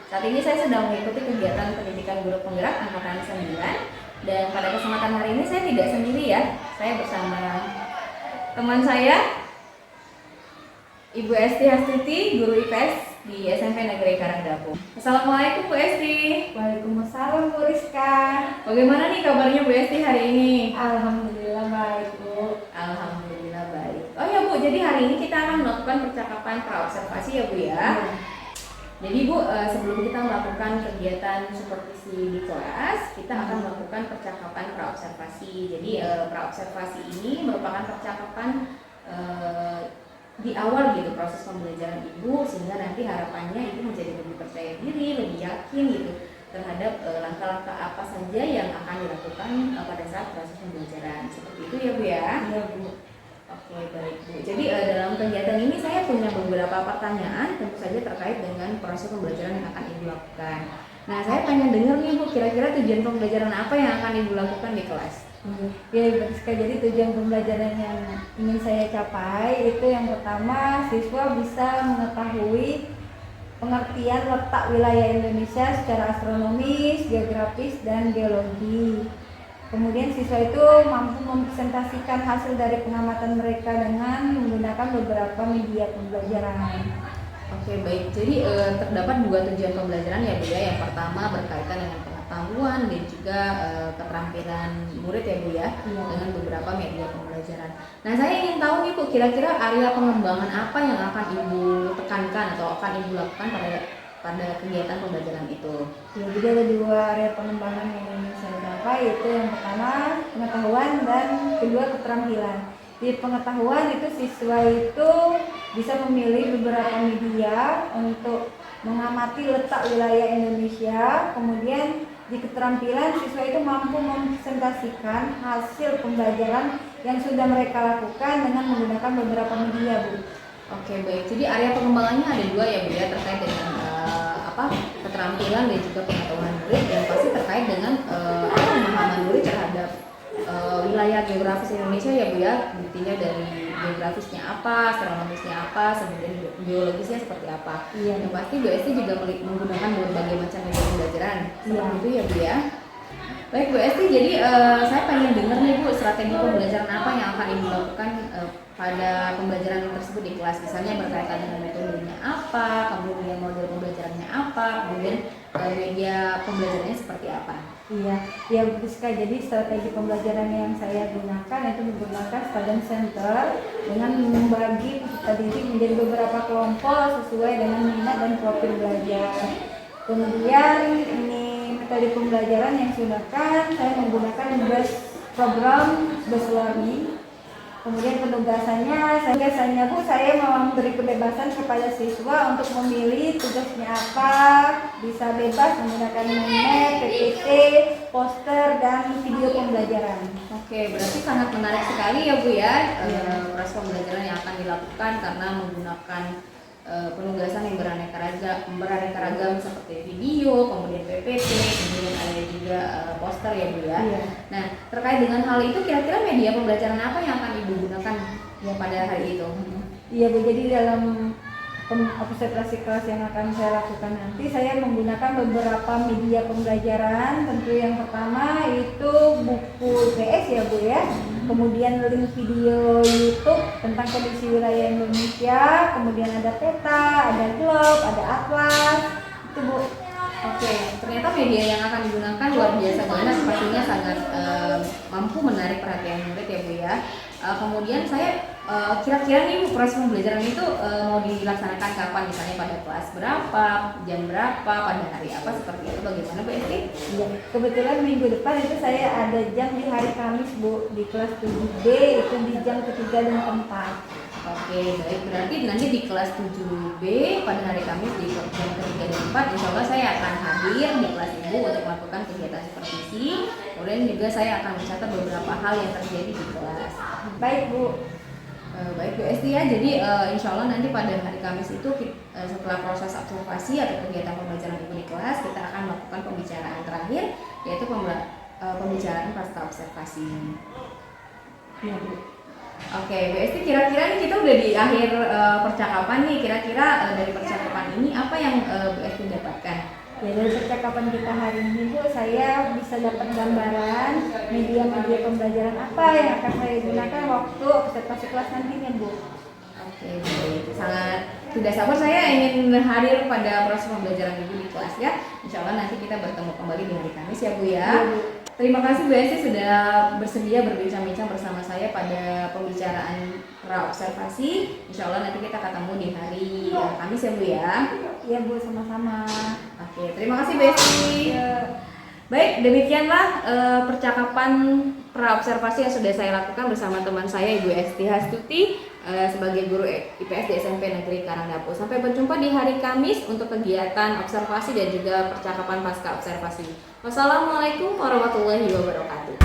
Saat ini saya sedang mengikuti kegiatan pendidikan guru penggerak angkatan 9, dan pada kesempatan hari ini saya tidak sendiri ya. Saya bersama teman saya, Ibu Esti Hastuti, guru IPS di SMP Negeri Karangdapu. Assalamualaikum Bu Esti. Waalaikumsalam Bu Rizka. Bagaimana nih kabarnya Bu Esti hari ini? Alhamdulillah baik Bu. Alhamdulillah baik. Oh ya Bu, jadi hari ini kita akan melakukan percakapan praobservasi ya Bu ya. Jadi Bu, sebelum kita melakukan kegiatan supervisi di kelas, kita akan melakukan percakapan praobservasi. Jadi praobservasi ini merupakan percakapan di awal gitu proses pembelajaran Ibu, sehingga nanti harapannya Ibu menjadi lebih percaya diri, lebih yakin gitu terhadap langkah-langkah apa saja yang akan dilakukan pada saat proses pembelajaran. Seperti itu ya Bu ya? Iya Bu. Oke baik Bu. Jadi dalam kegiatan ini saya punya beberapa pertanyaan tentu saja terkait dengan proses pembelajaran yang akan Ibu lakukan. Nah saya pengen dengar nih Bu, kira-kira tujuan pembelajaran apa yang akan Ibu lakukan di kelas? Ya Ibu Rizka, jadi tujuan pembelajaran yang ingin saya capai itu yang pertama, siswa bisa mengetahui pengertian letak wilayah Indonesia secara astronomis, geografis, dan geologi. Kemudian siswa itu mampu mempresentasikan hasil dari pengamatan mereka dengan menggunakan beberapa media pembelajaran. Oke baik, jadi terdapat dua tujuan pembelajaran ya Bu ya. Yang pertama berkaitan dengan pengetahuan dan juga keterampilan murid ya Bu ya, dengan beberapa media pembelajaran. Nah saya ingin tahu nih Bu, kira-kira area pengembangan apa yang akan Ibu tekankan atau akan Ibu lakukan pada kegiatan pembelajaran itu? Ya, jadi ada dua area pengembangan yang ingin saya capai, yaitu yang pertama pengetahuan dan kedua keterampilan. Di pengetahuan itu siswa itu bisa memilih beberapa media untuk mengamati letak wilayah Indonesia. Kemudian di keterampilan siswa itu mampu mempresentasikan hasil pembelajaran yang sudah mereka lakukan dengan menggunakan beberapa media Bu. Oke baik, jadi area pengembangannya ada dua ya Bu ya, terkait dengan keterampilan dan juga pengetahuan murid, dan pasti terkait dengan pemahaman murid terhadap wilayah geografis Indonesia ya Bu ya. Buktinya dari geografisnya apa, astronomisnya apa, kemudian geologisnya seperti apa. Yang pasti Bu Esti juga menggunakan berbagai macam media pembelajaran. Seperti itu ya Bu ya. Baik Bu Esti, jadi saya pengen dengar nih Bu, strategi pembelajaran apa yang akan Ibu lakukan pada pembelajaran tersebut di kelas. Misalnya berkaitan dengan metodenya apa, kemudian model pembelajarannya apa, kemudian media pembelajarannya seperti apa. Ya Bu Rizka, jadi strategi pembelajaran yang saya gunakan itu menggunakan student center dengan membagi peserta didik menjadi beberapa kelompok sesuai dengan minat dan profil belajar. Kemudian ini metode pembelajaran yang digunakan, saya menggunakan program based learning. Kemudian tugasannya Bu, saya memberi kebebasan kepada siswa untuk memilih tugasnya apa, bisa bebas menggunakan map, PPT, poster, dan video pembelajaran. Oke, berarti sangat menarik sekali ya Bu ya, proses pembelajaran yang akan dilakukan karena menggunakan penugasan yang beraneka ragam seperti video, kemudian PPT, kemudian ada juga poster ya Bu ya. Nah terkait dengan hal itu, kira-kira media pembelajaran apa yang akan Ibu gunakan pada hari itu? Iya Bu, jadi dalam observasi kelas yang akan saya lakukan nanti, saya menggunakan beberapa media pembelajaran. Tentu yang pertama itu buku PS ya Bu ya, kemudian link video YouTube tentang kondisi wilayah Indonesia, kemudian ada peta, ada globe, ada atlas, itu Bu. Oke, ternyata media yang akan digunakan luar biasa banget, pastinya sangat mampu menarik perhatian murid ya Bu ya. Kemudian saya kira-kira nih Bu, proses pembelajaran itu mau dilaksanakan kapan, misalnya pada kelas berapa, jam berapa, pada hari apa, seperti itu, bagaimana Bu Esti? Ya, kebetulan minggu depan itu saya ada jam di hari Kamis Bu, di kelas 7B, itu di jam ketiga dan keempat. Oke baik, berarti nanti di kelas 7B pada hari Kamis di jam ketiga dan keempat, insya Allah saya akan hadir di kelas Ibu untuk melakukan kegiatan supervisi. Kemudian juga saya akan mencatat beberapa hal yang terjadi di kelas. Baik Bu. Baik Bu Esti ya, jadi insya Allah nanti pada hari Kamis itu setelah proses observasi atau kegiatan pembelajaran Ibu di kelas, kita akan melakukan pembicaraan terakhir, yaitu pembicaraan pasca observasi. Ya Bu. Oke, Bu Esti, kira-kira nih kita udah di akhir percakapan nih. Kira-kira dari percakapan ini apa yang Bu Esti dapatkan? Ya, dari percakapan kita hari ini Bu, saya bisa dapat gambaran media-media pembelajaran apa yang akan saya gunakan waktu observasi kelas nantinya Bu. Oke, baik. Sangat tidak sabar saya ingin hadir pada proses pembelajaran Ibu di kelas ya. Insya Allah nanti kita bertemu kembali di hari Kamis ya Bu ya. Iya, Bu. Terima kasih Bu Esti sudah bersedia berbincang-bincang bersama saya pada pembicaraan pra-observasi. Insya Allah nanti kita ketemu di hari Kamis ya Bu ya. Iya Bu, sama-sama. Oke, terima kasih Bu Esti. Ya. Baik, demikianlah percakapan pra-observasi yang sudah saya lakukan bersama teman saya Ibu Esti Hastuti sebagai guru IPS di SMP Negeri Karangdapu. Sampai berjumpa di hari Kamis untuk kegiatan observasi dan juga percakapan pasca observasi. Wassalamualaikum warahmatullahi wabarakatuh.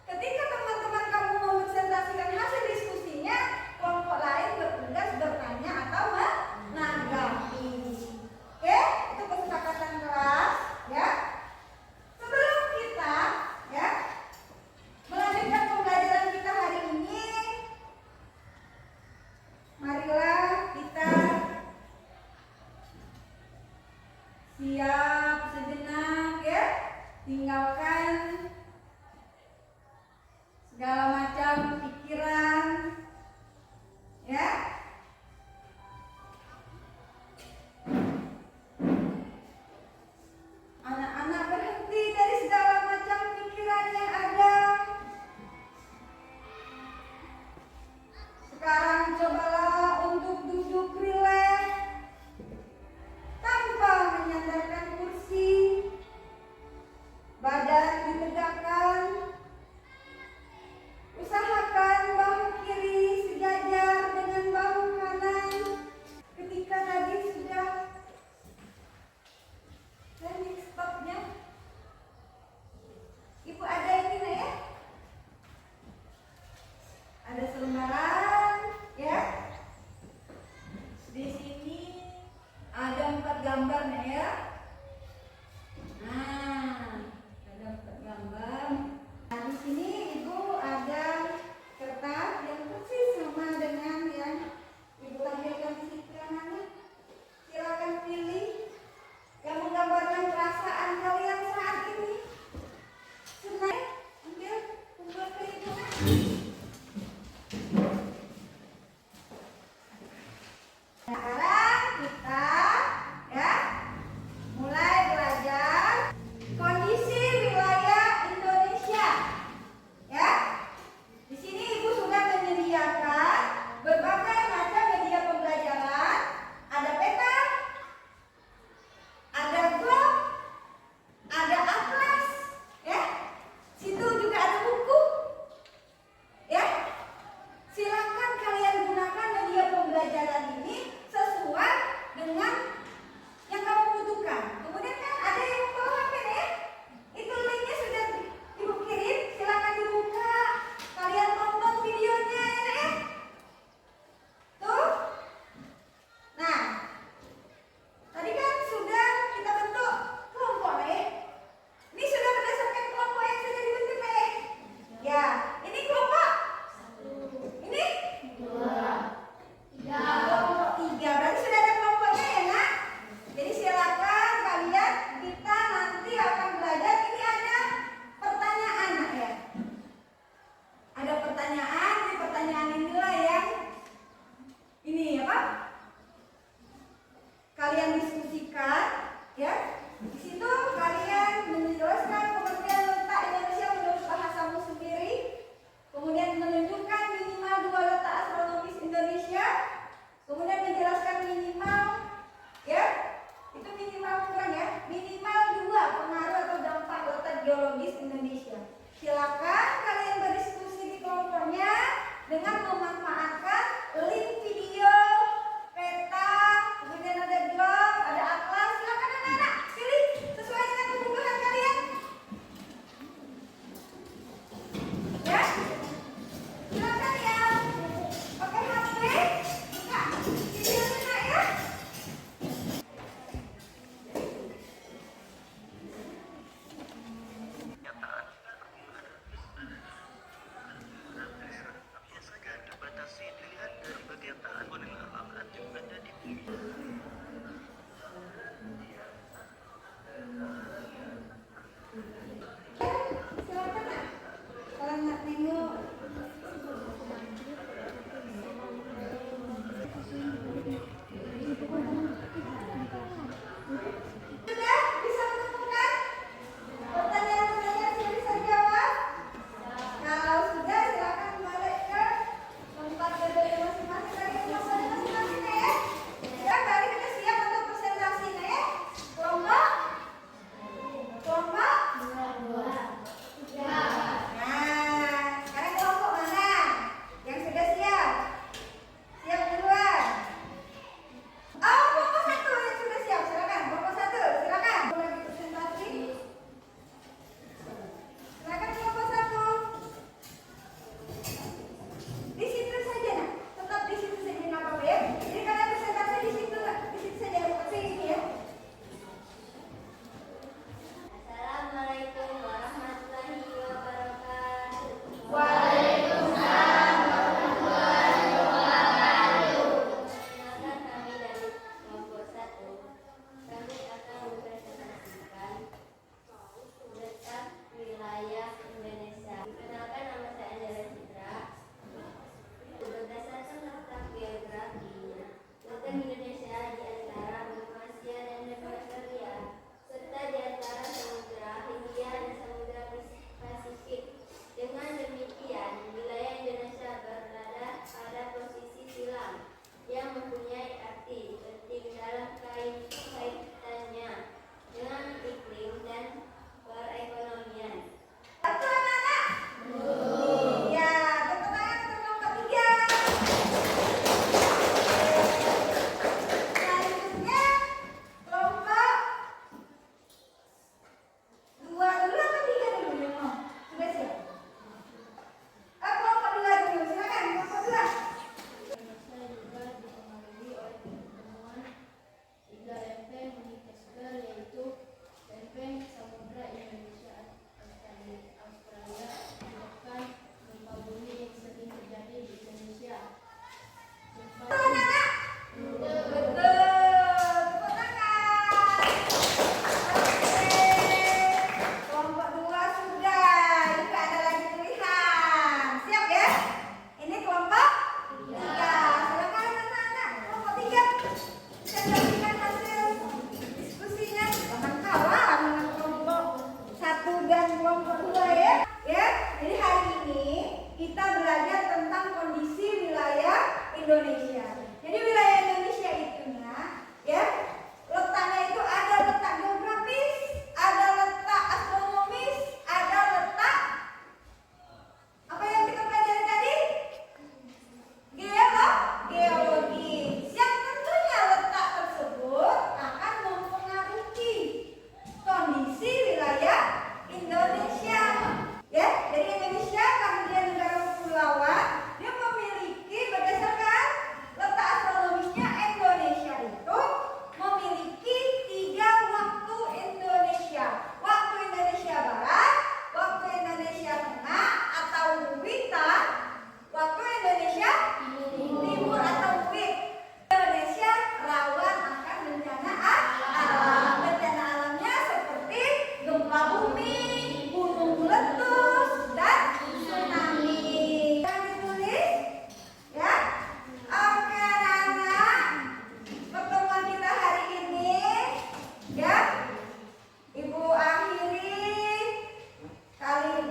Ketika teman-teman kamu mau presentasikan Sekarang kita ya mulai belajar kondisi wilayah Indonesia. Ya. Di sini Ibu sudah menyediakan berbagai macam media pembelajaran. Ada peta, ada blog, ada atlas, ya. Situ juga ada buku.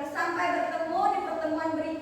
Sampai bertemu di pertemuan berikutnya.